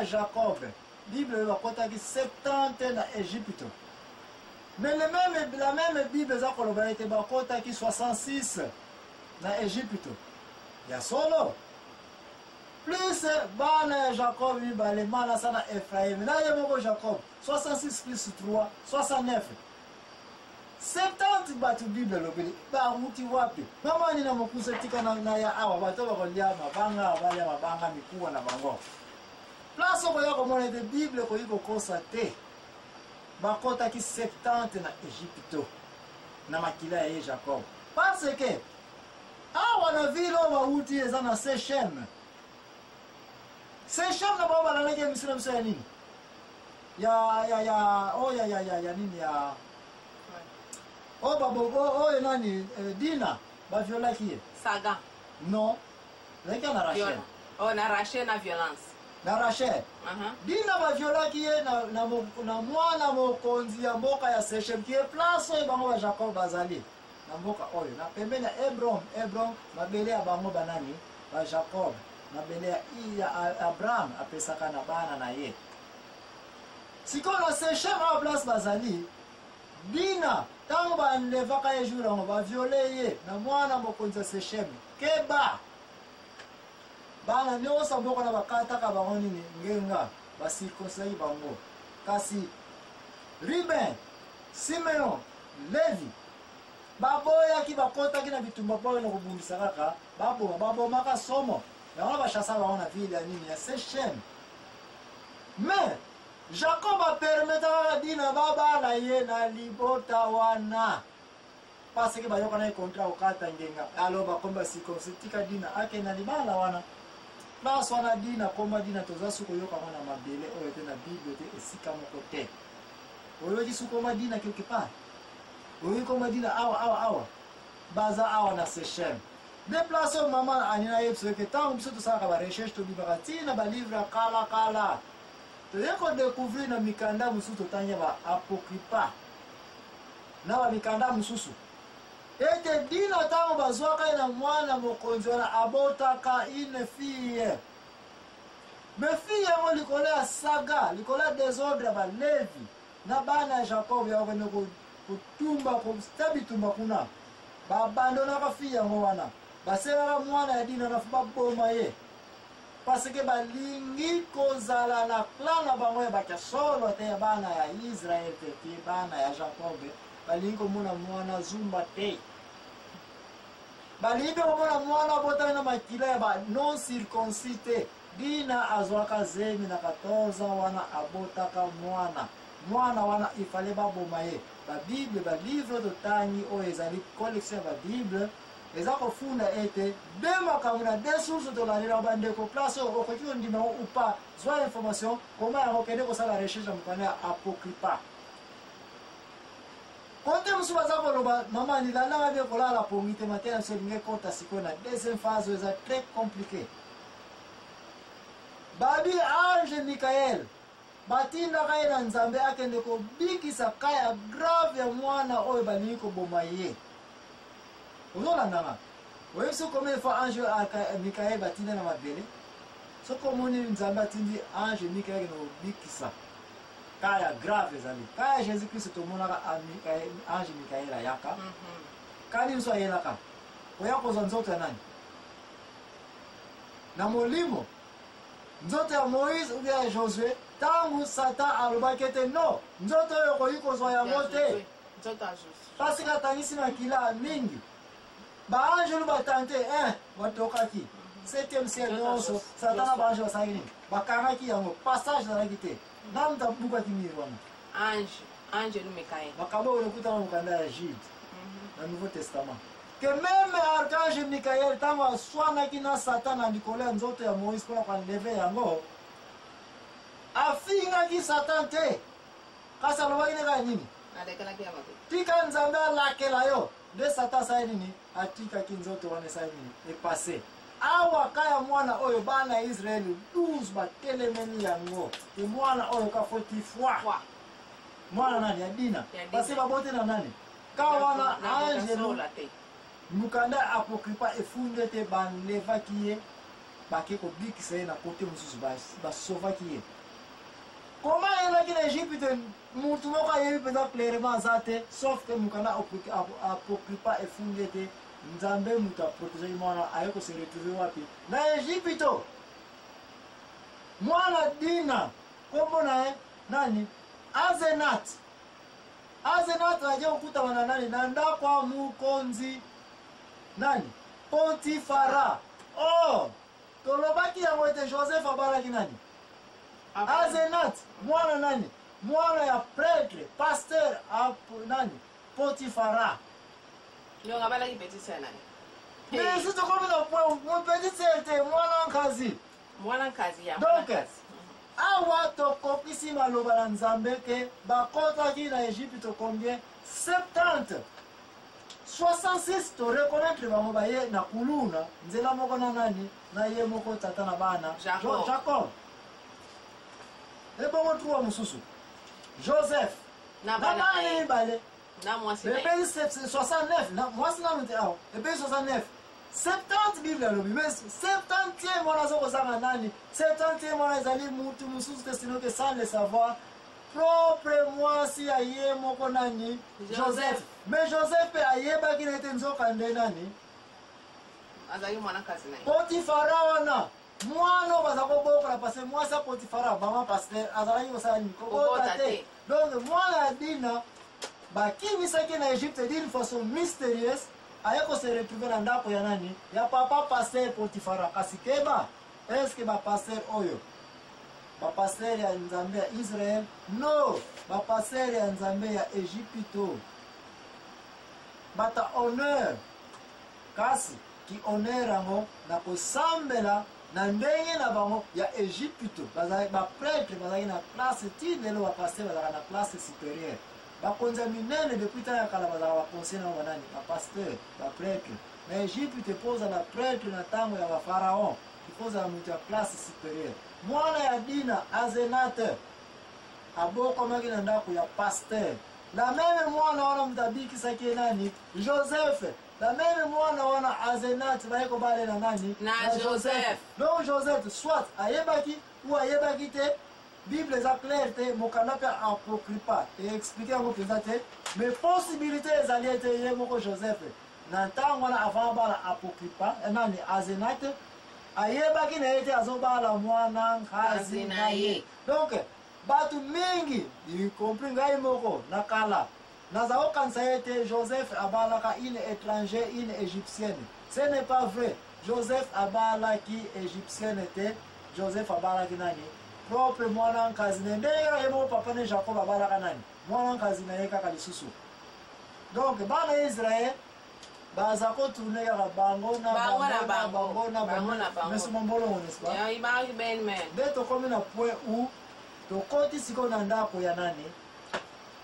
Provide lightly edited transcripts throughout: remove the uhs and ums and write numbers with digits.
bana Jacob Bible bakota ki 70 na Égypte. Mais la même Bible za koloba ete bakota ki 66 na Égypte. Ya solo. Plus bana Jacob bale mana sana Ephraim. Na yemo Jacob 66 plus 3 69. 70 batu Bible lobeli ba muti wapi mama ni na mokusa tika na ya awa bato ba kolia mabanga bale mabanga mikuwa na bango place ko yako mona de Bible ko yiko kosa te bakota ki 70 na Égypte na makila ya Jacob parce que awa na vilo wa uti eza na Sechem na baba na nake misina msaya nini ya nini ya oh babo oh nani Dina ba viola qui Saga non avec na Rachel oh na Rachel na violence na Rachel Dina ba viola qui na mwana mokonzi ya mboka ya Sechem qui est place bango ba Jacob bazali na mboka oyo na pembeni ya Hebron mabele ya bango banani ba Jacob mabele ya Abraham apesaka na bana na ye siko na Sechem a place bazali Dina tango ba nlevaka ye jour ngo ba violer ye na mwana mokonzi Sechem keba bana nyosa mboko na bakata ka bangoni ni ngenga ba circoncis bango kasi Ruben Simeon Levi baboya ki bakota ki na bitumba boyo na kubundisa kaka babo maka somo na wana bashasa baona vile ya nini ya Sechem mais Jacob a permis à Dina baba na ye na libota wana parce que bayoka na contrat okata ngenga alo ba komba sitika Dina ake na libala wana bas wana Dina komba Dina toza suko yoka wana mabele oyo te na Bible te esika moko te oyo ji suko ma Dina quelque part oyo komba Dina awa baza awa na Sechem déplacer maman anina yepso ke tango biso to saka ba recherche to bibarati ba livre kala Toyeko découvrir na mikanda mususu tanya ba apokripa na ba mikanda mususu ete Dina tango bazwaka na mwana mokonzi wana abotaka une fille mais fille yango likolo ya saga likolo ya désordre ba Levi na bana Jacob ya ko kutumba ko stabitumba kuna ba abandona ka fille yango wana basela mwana ya Dina na fuba boma ye parce que balingi kozala na clan na bango ya bakasolo te bana ya Israël te bana ya Jacob balingi komona mwana zumba te balingi komona mwana botana na makila ya ba non circoncis te Dina azwaka zemi na 14 wana abotaka mwana wana ifale baboma ye ba Bible ba livre de tangi o ezali collection ba Bible eza kofunda ete bemakamuna des sources de la relabande ko place au kokio ndima ou pas soit information comment ya kokende ko sala recherche mukana apokripa konte musuba za koloba mama ni lala ba ko la pongite matena so linge kota sikona deuxième phase eza très compliqué babi ange Michael batinda kaina nzambe akende ko bikisa kaya grave ya mwana oyo bali ko bomaye Ozola nanga. Wewe sio kama fa ange Michael batinda na mabele. So comme on nzamba tindi ange Michael no bikisa. Kaya grave zali. Kaya Jésus Christ to mona ange Michael ayaka. Kali mso ayelaka. Oyako za nzoto ya nani? Na molimo. Nzoto ya Moïse ou ya Josué, tangu Satan alobakete no. Nzoto yoko yiko zo ya mote. Nzoto ya Josué. Parce que tangisi na kila mingi. Ba ange batante watokaki 7e siècle also Satana ba ange basangini bakangaki yango passage na ngite namta buka kimirwana ange Michael bakabo ukuta mukanda ya Jude na Nouveau Testament que même archange Michael tango swana kina Satana ndikola nzoto ya Moïse kwa lever yango afinga ki Satan te kasa lobaki ne nini adekala kia mato tika nzambe lakela yo de Satan sa nini atika kinzoto wana sa nini e passé awa kaya mwana oyo bana Israel 12 batelemeni yango e mwana oyo ka 40 fois mwana nani ya Dina basi babote na nani ka wana ange mukanda apokripa efunde te banleva kiye baki ko bikisa ye na kote mosusu basovaki ye. Koma ayelaki na Egypte mutu moko ayebi mpenza clairement aza te, sauf que mokanda apokripa efungi ete nzambe mutu aprotegaki mwana aye kose retrouve wapi na Egypte. Mwana Dina kombo na ye nani? Azenat. Azenat aje okuta wana nani na ndako ya mukonzi nani? Potifara. Oh, tolobaki yango ete Joseph abalaki nani? Azenat. Mwana nani? Mwana ya prêtre, pasteur nani? Potifara. Yo abalaki petit sœur nani? Mais si tu comprends le point, mon petit sœur était mwana nkazi. Mwana nkazi ya. Donc, awa tokokisi maloba na Nzambe ke bakotaki na Egypte combien? 70. 66 to reconnaître bango baye na kuluna nzela moko na nani na ye moko tata na bana Jacob. Ebongo trois mususu Joseph na bana bale na mwasi na 69 na mwasi na mte ao 69 70 Bible alobi mais 70e mwana zoko zanga nani 70e mwana ezali mutu mususu te sino que sans le savoir propre mwasi aye moko nani Joseph. Mais Joseph ayebaki na ete nzoka nde nani azali mwana kazi naye Potifara wana mwana baza kobokola parce que mwasi Potifara mama pasteur azalaki kosala nini kokota te. Donc mwana ya Dina bakimisaki na Egypte d'une façon mystérieuse aye kose retrouve na ndako ya nani ya papa pasteur Potifara. Kasi keba est-ce que ba pasteur oyo bapasteur ya Nzambe ya Israel? No, bapasteur ya Nzambe ya Egypto bata honneur kasi ki honneur yango na kosambela na ndenge na bango ya Egypto. Bazalaki baprêtre bazalaki na classe ti lelo bapasteur bazalaka na classe supérieure. Bakonzi minene depuis tala ya kala bazalaka bakonseil nango banani bapasteur baprêtre na Egypte poza na prêtre na ntango ya bafaraon ipoza na mutu ya classe supérieure. Mwana ya Dina Azenat abokomaki na ndako ya pasteur. La même mwana wana mtabikisaki nani? Joseph. La même mwana wana Azenat baiko bale na nani? Na Joseph. Donc Joseph soit ayebaki ou ayebaki te Bible za clair te mokanda pe apokripa et expliquer yango penza te mais possibilité ezali ete ye moko Joseph na ntango wana avant bala apokripa nani Azenat ayebaki na ete azobala mwana nkazi na ye. Donc batu mingi y compris ngai moko na kala nazao kanisa ete Joseph abalaka une étranger une égyptienne. Ce n'est pas vrai. Joseph abalaki égyptienne te. Joseph abalaki nani propre mwana nkazi na ndenge yemo papa ne Jacob abalaka nani mwana nkazi na ye kaka lisusu. Donc bana Israël baza kotourne kaka bango na bango mais c'est mon bolongo n'est-ce pas? Ya ibaki ben men. Nde tokomi na point où tokoti siko na ndako ya nani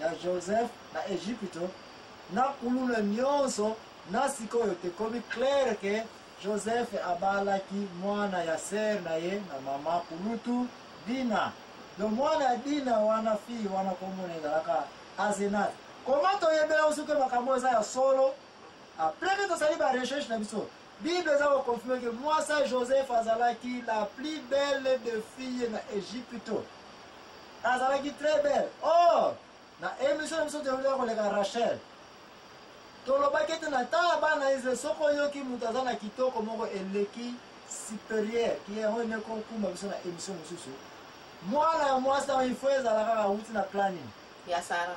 ya Joseph na Egypte na kuluna nyonso na sikoyo tekomi clair ke Joseph abalaki mwana ya ser na ye na mama kulutu Dina. Le mwana ya Dina wana fi wana komona ezalaka Azenat. Comment toyebela usuke makambo eza ya solo? Après que tosali ba recherche na biso Bible eza confirmer que mwasa Joseph azalaki la plus belle de filles na Egypte. Azalaki très belle. Oh, na émission na biso toleka koleka Rachel. Tolobaki ete na tala bana Israel soko yoki mutu aza na kitoko moko eleki supérieur ki yango eneko kumba biso na émission mosusu. Mwana ya mwasi na ifo ezalaka kauti na planning Ya Sara.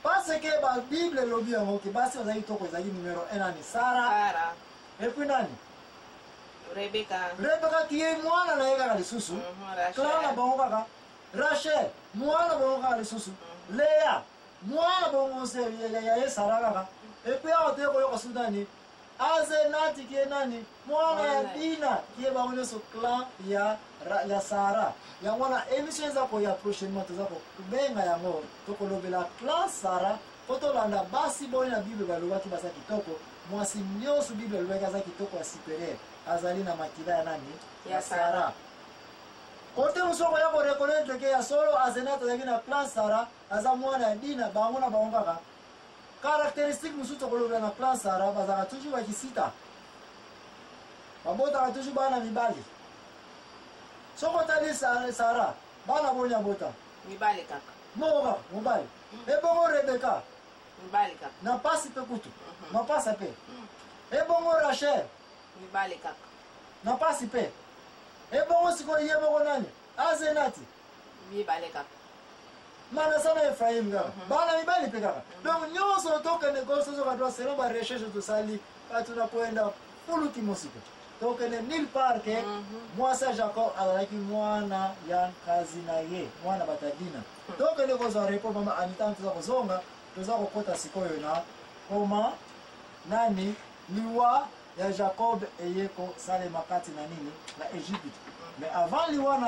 parce que ba Bible lobi yango ke basi bazali kitoko ezali numéro 1 nani Sara. Et puis nani Rebecca qui est mwana na ye kaka lisusu. Clara na bango kaka Rachel mwana bango kaka lisusu. Léa mwana bango se ya ye Sara kaka. Et puis awa te koyoka sudani Azenat qui est nani mwana ya Dina qui est bango nyonso clan ya Sara. Yango wana émission eza koya prochainement toza kobenga yango tokolobela clan Sara po tolanda basi boye na Bible balobaki baza kitoko. Mwasi nyonso Bible alobaki aza kitoko ya supérieur azali na makila ya nani ya Sara. Kote musoko ya korekonetre ke ya solo Azenat azalaki na clan Sara aza mwana ya Dina bango na bango kaka. Caractéristique mususu tokolobela na clan Sara bazalaka toujours bakisita babotaka toujours bana mibali soko tali Sara bana bonya bota Mibali kaka. moka mobali ebongo Rebecca Mibali kaka. na pasi pe kutu na pasa pe ebongo Rachel Mibali kaka. na pasi pe ebongo siko yebongo nani Azenati Mibali kaka. mana sana Ephraim ga bana mibali pe kaka donc nyoso toka negoso zo kadwa selo ba recherche to sali atuna kwenda fulu kimosiko toka ne nil parke mwasa Jacob alaki mwana ya kazi na ye mwana batadina toka negoso repo mama anitantu za kuzonga toza kokota sikoyo na koma nani liwa ya Jacob eyeko sale makati na nini na Egypte mais avant liwa na